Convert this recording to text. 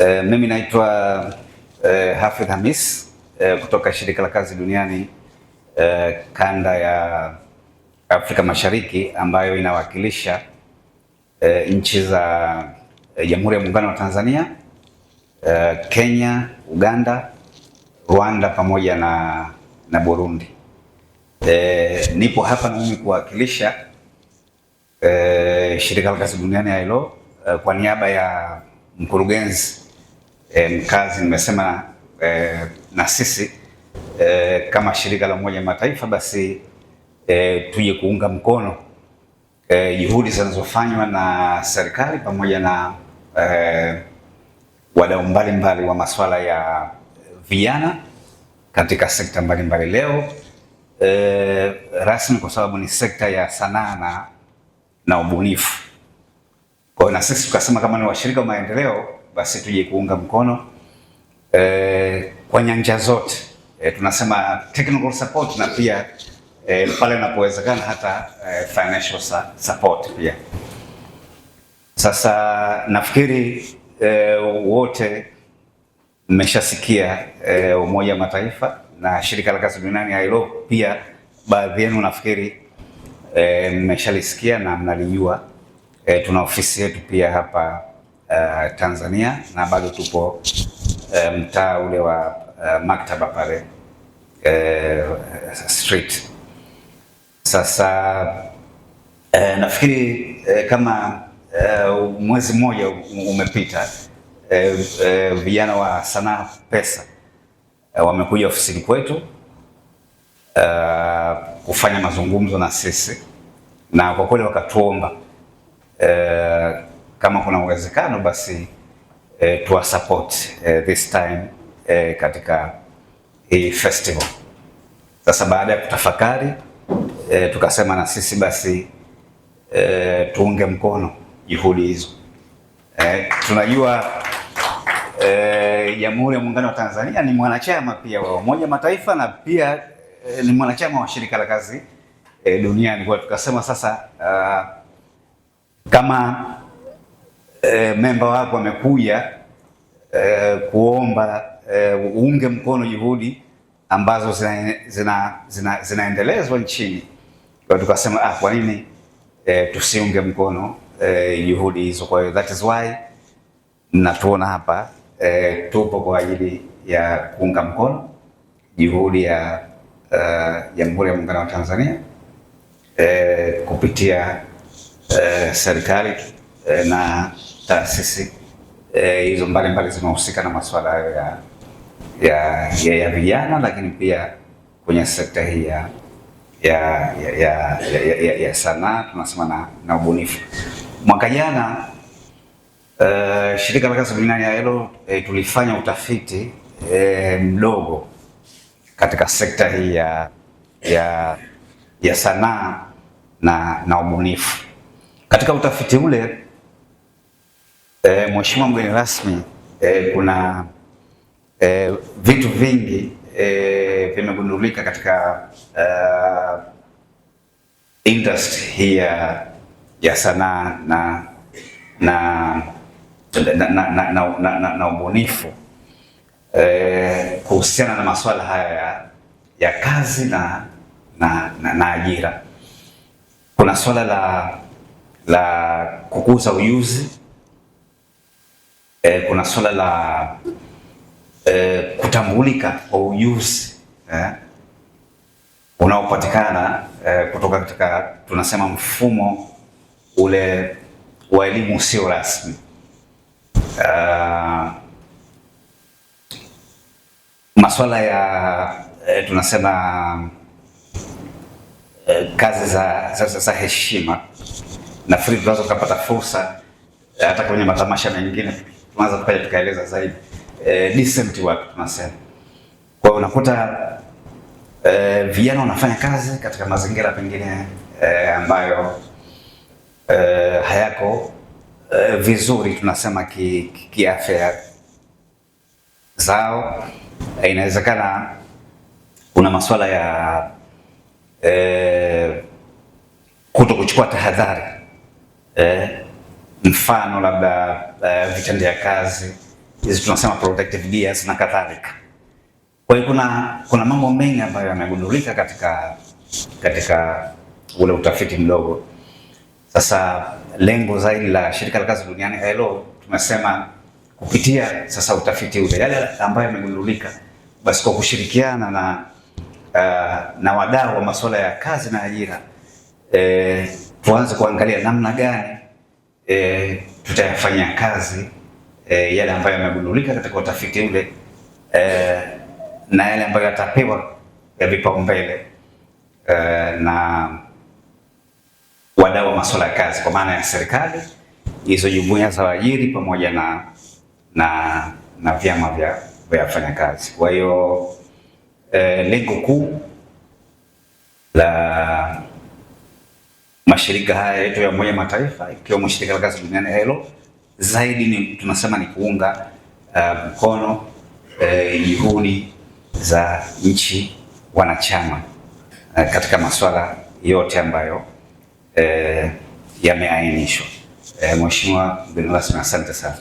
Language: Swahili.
Mimi naitwa Hafidh Hamis kutoka Shirika la Kazi Duniani kanda ya Afrika Mashariki ambayo inawakilisha nchi za Jamhuri ya Muungano wa Tanzania, Kenya, Uganda, Rwanda pamoja na Burundi. Nipo hapa na mimi kuwakilisha Shirika la Kazi Duniani ILO kwa niaba ya mkurugenzi mkazi. Nimesema na sisi kama shirika la Umoja Mataifa basi tuje kuunga mkono juhudi zinazofanywa na serikali pamoja na wadau mbalimbali wa masuala ya vijana katika sekta mbalimbali. Leo rasmi kwa sababu ni sekta ya sanaa na ubunifu. Kwa hiyo na sisi tukasema kama ni washirika wa maendeleo basi tuje kuunga mkono kwa nyanja zote. Tunasema technical support na pia pale inapowezekana hata financial support pia. Sasa nafikiri wote mmeshasikia Umoja wa Mataifa na Shirika la Kazi Duniani ILO, pia baadhi yenu nafikiri mmeshalisikia na mnalijua. Tuna ofisi yetu pia hapa Tanzania na bado tupo mtaa ule wa maktaba pale street. Sasa nafikiri kama mwezi mmoja umepita, vijana wa Sanaa Pesa wamekuja ofisini kwetu kufanya mazungumzo na sisi, na kwa kweli wakatuomba kama kuna uwezekano basi tuwa support this time katika hii festival. Sasa baada ya kutafakari tukasema na sisi basi tuunge mkono juhudi hizo. Tunajua Jamhuri ya Muungano wa Tanzania ni mwanachama pia wa Umoja wa Mataifa na pia ni mwanachama wa Shirika la Kazi Duniani. Kwa tukasema sasa kama memba wako wamekuja kuomba uunge mkono juhudi ambazo zinaendelezwa nchini, kwa tukasema kwa nini tusiunge mkono juhudi hizo? Kwa hiyo that is why mnatuona hapa tupo kwa ajili ya kuunga mkono juhudi ya Jamhuri ya Muungano wa Tanzania kupitia serikali na taasisi hizo mbalimbali zinahusika na masuala hayo ya vijana, lakini pia kwenye sekta hii ya sanaa tunasema na ubunifu. Mwaka jana Shirika la Kazi Duniani ILO tulifanya utafiti mdogo katika sekta hii ya sanaa na ubunifu. Katika utafiti ule Mheshimiwa mgeni rasmi, kuna vitu vingi vimegundulika katika industry hii ya sanaa na ubunifu kuhusiana na masuala haya ya kazi na ajira. Kuna swala la kukuza ujuzi, kuna swala la kutambulika kwa ujuzi unaopatikana kutoka katika tunasema mfumo ule wa elimu usio rasmi. Masuala ya tunasema kazi za heshima. Nafikiri tunaweza kupata fursa hata kwenye matamasha mengine tunaweza tukaja tukaeleza zaidi decent work tunasema. Kwa hiyo unakuta vijana wanafanya kazi katika mazingira pengine ambayo hayako vizuri tunasema kiafya zao. Inawezekana kuna masuala ya kuto kuchukua tahadhari, mfano labda vitendea kazi hizi tunasema protective gears na kadhalika. Kwa hiyo kuna mambo mengi ambayo yamegundulika katika ule utafiti mdogo. Sasa lengo zaidi la shirika la kazi duniani ILO, tumesema kupitia sasa utafiti ule, yale ambayo yamegundulika, basi kwa kushirikiana na wadau wa masuala ya kazi na ajira, tuanze kuangalia namna gani tutayafanyia kazi yale ambayo yamegundulika katika utafiti ule, na yale ambayo yatapewa vipaumbele na wadau wa masuala ya kazi, kwa maana ya serikali, hizo jumuiya za waajiri pamoja na vyama vya wafanyakazi. Kwa hiyo lengo kuu la mashirika haya yetu ya Umoja Mataifa, ikiwemo shirika la kazi duniani ILO, zaidi tunasema ni kuunga mkono juhudi za nchi wanachama katika masuala yote ambayo yameainishwa. Mheshimiwa mgeni rasmi, asante sana.